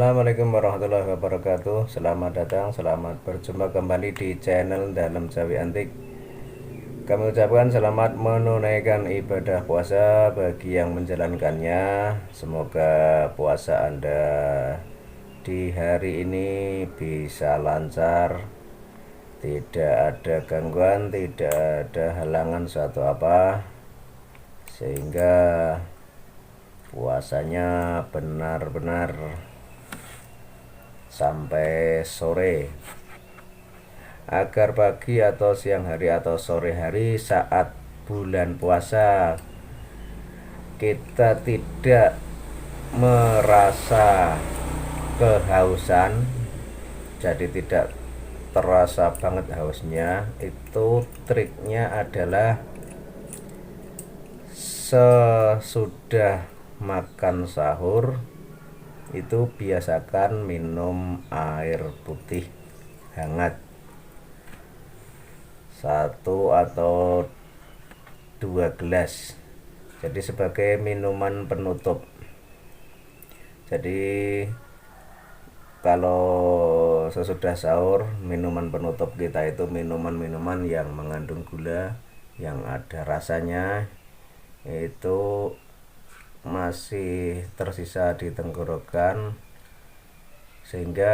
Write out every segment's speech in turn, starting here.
Assalamualaikum warahmatullahi wabarakatuh. Selamat datang, selamat berjumpa kembali di channel Dalam Jawi Antik. Kami ucapkan selamat menunaikan ibadah puasa bagi yang menjalankannya. Semoga puasa Anda di hari ini bisa lancar, tidak ada gangguan, tidak ada halangan suatu apa, sehingga puasanya benar-benar sampai sore, agar pagi atau siang hari atau sore hari saat bulan puasa kita tidak merasa kehausan, jadi tidak terasa banget hausnya. Itu triknya adalah sesudah makan sahur itu biasakan minum air putih hangat 1 atau 2 gelas, jadi sebagai minuman penutup. Jadi kalau sesudah sahur, minuman penutup kita itu minuman-minuman yang mengandung gula, yang ada rasanya, itu masih tersisa di tenggorokan, sehingga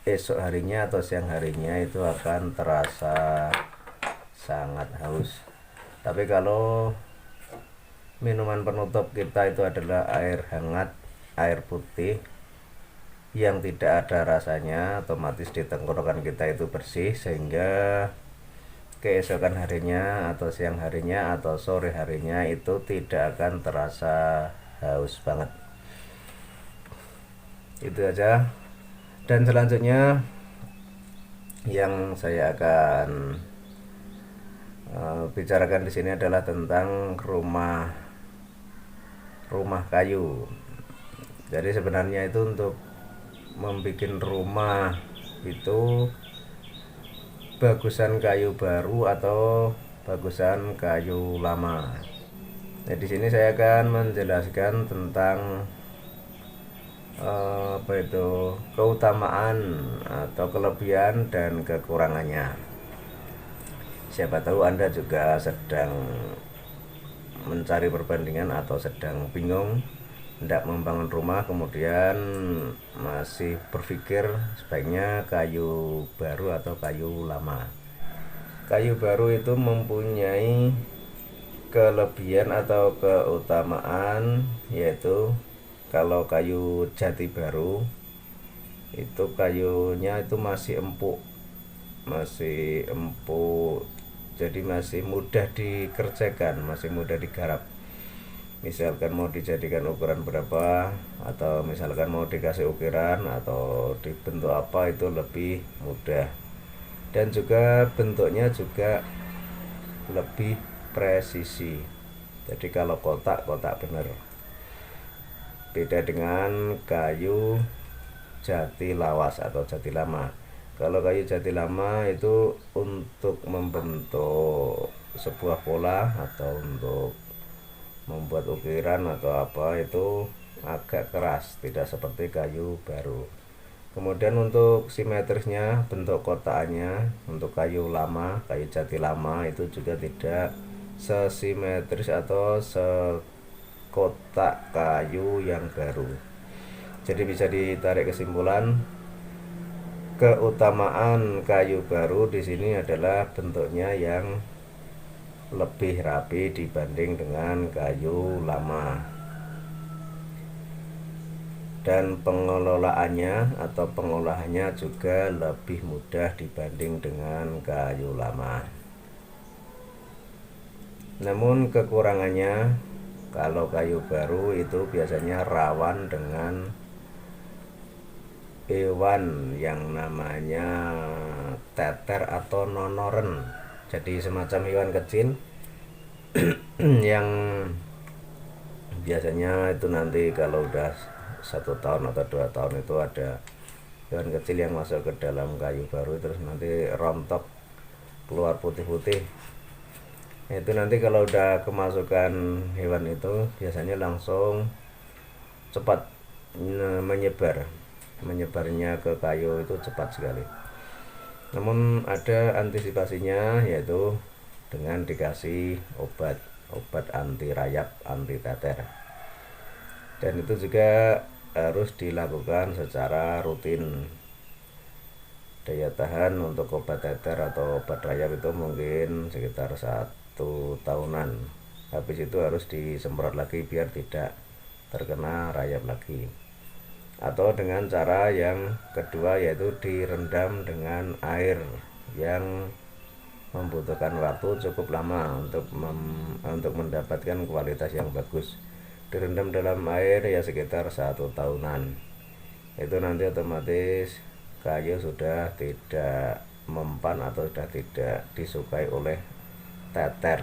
esok harinya atau siang harinya itu akan terasa sangat haus. Tapi kalau minuman penutup kita itu adalah air hangat, air putih yang tidak ada rasanya, otomatis di tenggorokan kita itu bersih, sehingga keesokan harinya atau siang harinya atau sore harinya itu tidak akan terasa haus banget. Itu aja. Dan selanjutnya yang saya akan bicarakan di sini adalah tentang rumah kayu. Jadi sebenarnya itu untuk membuat rumah itu bagusan kayu baru atau bagusan kayu lama. Nah, di sini saya akan menjelaskan tentang keutamaan atau kelebihan dan kekurangannya. Siapa tahu Anda juga sedang mencari perbandingan atau sedang bingung hendak membangun rumah, kemudian masih berpikir sebaiknya kayu baru atau kayu lama. Kayu baru itu mempunyai kelebihan atau keutamaan, yaitu kalau kayu jati baru itu kayunya itu masih empuk, jadi masih mudah dikerjakan, masih mudah digarap. Misalkan mau dijadikan ukuran berapa, atau misalkan mau dikasih ukiran atau dibentuk apa, itu lebih mudah. Dan juga bentuknya juga lebih presisi. Jadi kalau kotak benar. Beda dengan kayu jati lawas atau jati lama. Kalau kayu jati lama itu untuk membentuk sebuah pola atau untuk membuat ukiran atau apa itu agak keras, tidak seperti kayu baru. Kemudian untuk simetrisnya, bentuk kotaknya untuk kayu lama, kayu jati lama itu juga tidak sesimetris atau sekotak kayu yang baru. Jadi bisa ditarik kesimpulan, keutamaan kayu baru di sini adalah bentuknya yang lebih rapi dibanding dengan kayu lama, dan pengelolaannya atau pengolahannya juga lebih mudah dibanding dengan kayu lama. Namun kekurangannya, kalau kayu baru itu biasanya rawan dengan hewan yang namanya teter atau nonoren. Jadi semacam hewan kecil yang biasanya itu nanti kalau udah 1 tahun atau 2 tahun itu ada hewan kecil yang masuk ke dalam kayu baru, terus nanti rontok keluar putih-putih. Itu nanti kalau udah kemasukan hewan itu biasanya langsung cepat menyebarnya ke kayu itu cepat sekali. Namun ada antisipasinya, yaitu dengan dikasih obat anti rayap, anti teter, dan itu juga harus dilakukan secara rutin. Daya tahan untuk obat teter atau obat rayap itu mungkin sekitar 1 tahunan. Habis itu harus disemprot lagi biar tidak terkena rayap lagi. Atau dengan cara yang kedua, yaitu direndam dengan air yang membutuhkan waktu cukup lama untuk mendapatkan kualitas yang bagus. Direndam dalam air ya sekitar 1 tahunan. Itu nanti otomatis kayu sudah tidak mempan atau sudah tidak disukai oleh teter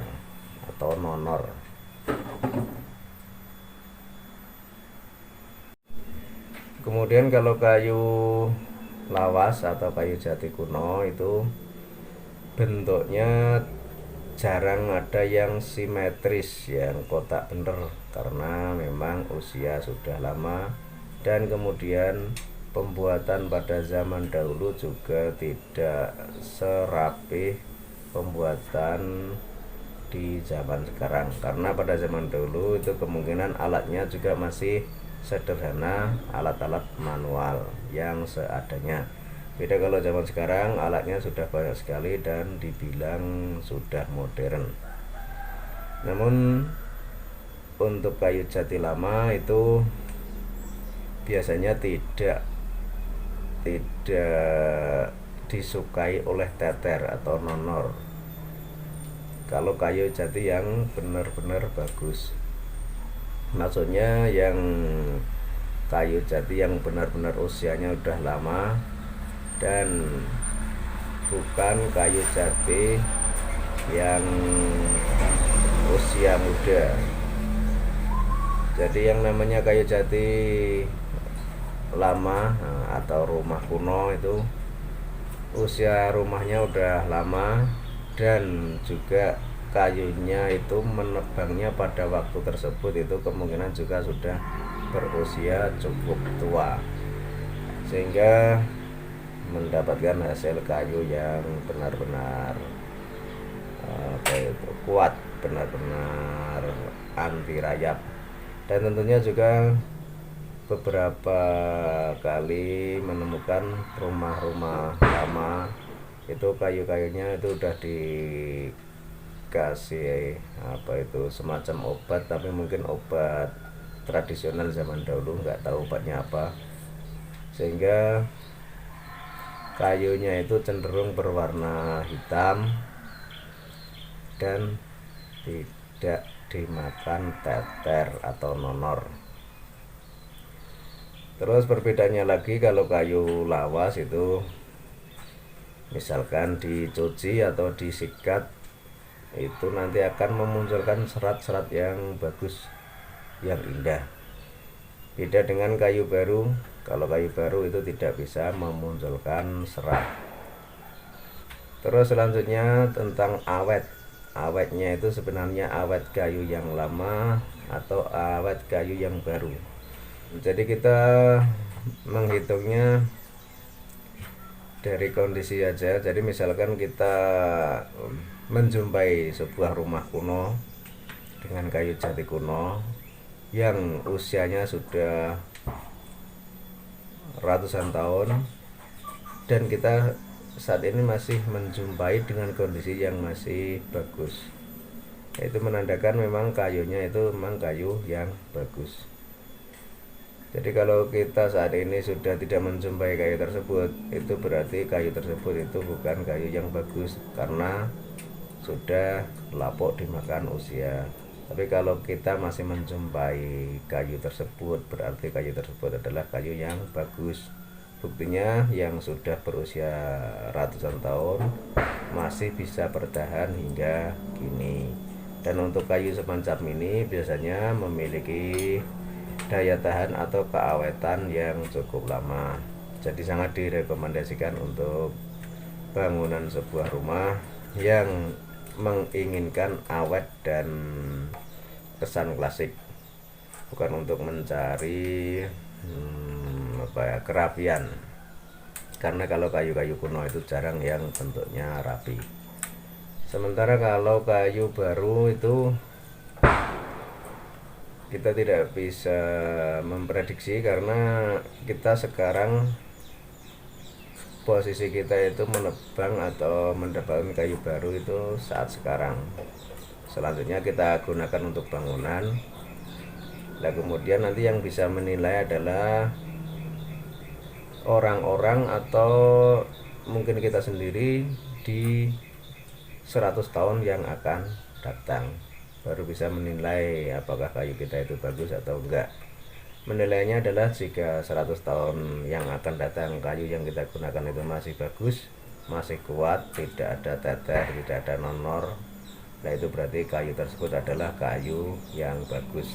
atau nonor. Kemudian kalau kayu lawas atau kayu jati kuno itu bentuknya jarang ada yang simetris, yang kotak bener, karena memang usia sudah lama. Dan kemudian pembuatan pada zaman dahulu juga tidak serapih pembuatan di zaman sekarang, karena pada zaman dahulu itu kemungkinan alatnya juga masih sederhana, alat-alat manual yang seadanya. Beda kalau zaman sekarang alatnya sudah banyak sekali dan dibilang sudah modern. Namun untuk kayu jati lama itu biasanya tidak disukai oleh teter atau nonor. Kalau kayu jati yang benar-benar bagus, maksudnya yang kayu jati yang benar-benar usianya udah lama, dan bukan kayu jati yang usia muda. Jadi yang namanya kayu jati lama atau rumah kuno itu usia rumahnya udah lama, dan juga kayunya itu menebangnya pada waktu tersebut itu kemungkinan juga sudah berusia cukup tua, sehingga mendapatkan hasil kayu yang benar-benar kuat, benar-benar anti rayap. Dan tentunya juga beberapa kali menemukan rumah-rumah lama itu kayu-kayunya itu udah dikasih semacam obat, tapi mungkin obat tradisional zaman dahulu, nggak tahu obatnya apa, sehingga kayunya itu cenderung berwarna hitam dan tidak dimakan teter atau nonor. Terus perbedaannya lagi, kalau kayu lawas itu misalkan dicuci atau disikat, itu nanti akan memunculkan serat-serat yang bagus, yang indah. Beda dengan kayu baru. Kalau kayu baru itu tidak bisa memunculkan serat. Terus selanjutnya tentang awet. Awetnya itu sebenarnya awet kayu yang lama atau awet kayu yang baru. Jadi kita menghitungnya dari kondisi aja. Jadi misalkan kita menjumpai sebuah rumah kuno dengan kayu jati kuno yang usianya sudah ratusan tahun, dan kita saat ini masih menjumpai dengan kondisi yang masih bagus, itu menandakan memang kayunya itu memang kayu yang bagus. Jadi kalau kita saat ini sudah tidak menjumpai kayu tersebut, itu berarti kayu tersebut itu bukan kayu yang bagus, karena sudah lapuk dimakan usia. Tapi kalau kita masih menjumpai kayu tersebut, berarti kayu tersebut adalah kayu yang bagus. Buktinya yang sudah berusia ratusan tahun masih bisa bertahan hingga kini. Dan untuk kayu semacam ini biasanya memiliki daya tahan atau keawetan yang cukup lama. Jadi sangat direkomendasikan untuk bangunan sebuah rumah yang menginginkan awet dan kesan klasik, bukan untuk mencari kerapian. Karena kalau kayu-kayu kuno itu jarang yang bentuknya rapi. Sementara kalau kayu baru itu kita tidak bisa memprediksi, karena kita sekarang posisi kita itu menebang atau mendapatkan kayu baru itu saat sekarang. Selanjutnya kita gunakan untuk bangunan. Nah, kemudian nanti yang bisa menilai adalah orang-orang atau mungkin kita sendiri di 100 tahun yang akan datang, baru bisa menilai apakah kayu kita itu bagus atau enggak. Menilainya adalah jika 100 tahun yang akan datang kayu yang kita gunakan itu masih bagus, masih kuat, tidak ada teteh, tidak ada nonor, nah itu berarti kayu tersebut adalah kayu yang bagus.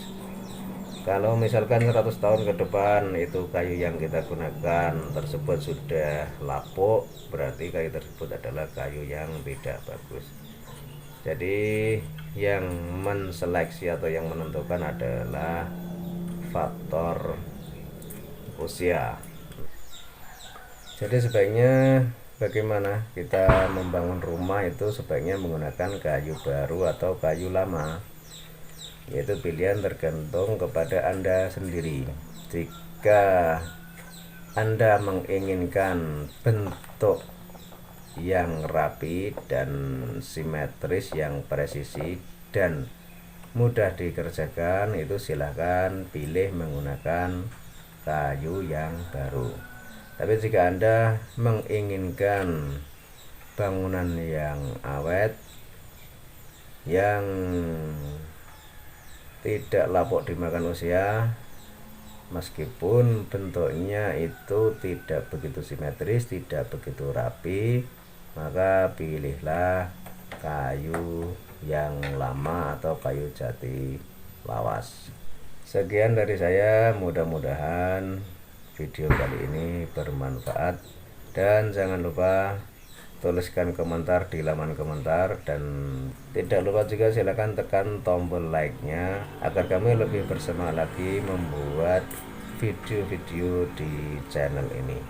Kalau misalkan 100 tahun ke depan itu kayu yang kita gunakan tersebut sudah lapuk, berarti kayu tersebut adalah kayu yang tidak bagus. Jadi yang menseleksi atau yang menentukan adalah faktor usia. Jadi sebaiknya bagaimana kita membangun rumah itu sebaiknya menggunakan kayu baru atau kayu lama. Yaitu pilihan tergantung kepada Anda sendiri. Jika Anda menginginkan bentuk yang rapi dan simetris, yang presisi dan mudah dikerjakan, itu silahkan pilih menggunakan kayu yang baru. Tapi jika Anda menginginkan bangunan yang awet, yang tidak lapuk dimakan usia, meskipun bentuknya itu tidak begitu simetris, tidak begitu rapi, maka pilihlah kayu yang lama atau kayu jati lawas. Sekian dari saya, mudah-mudahan video kali ini bermanfaat, dan jangan lupa tuliskan komentar di laman komentar, dan tidak lupa juga silakan tekan tombol like-nya agar kami lebih bersemangat lagi membuat video-video di channel ini.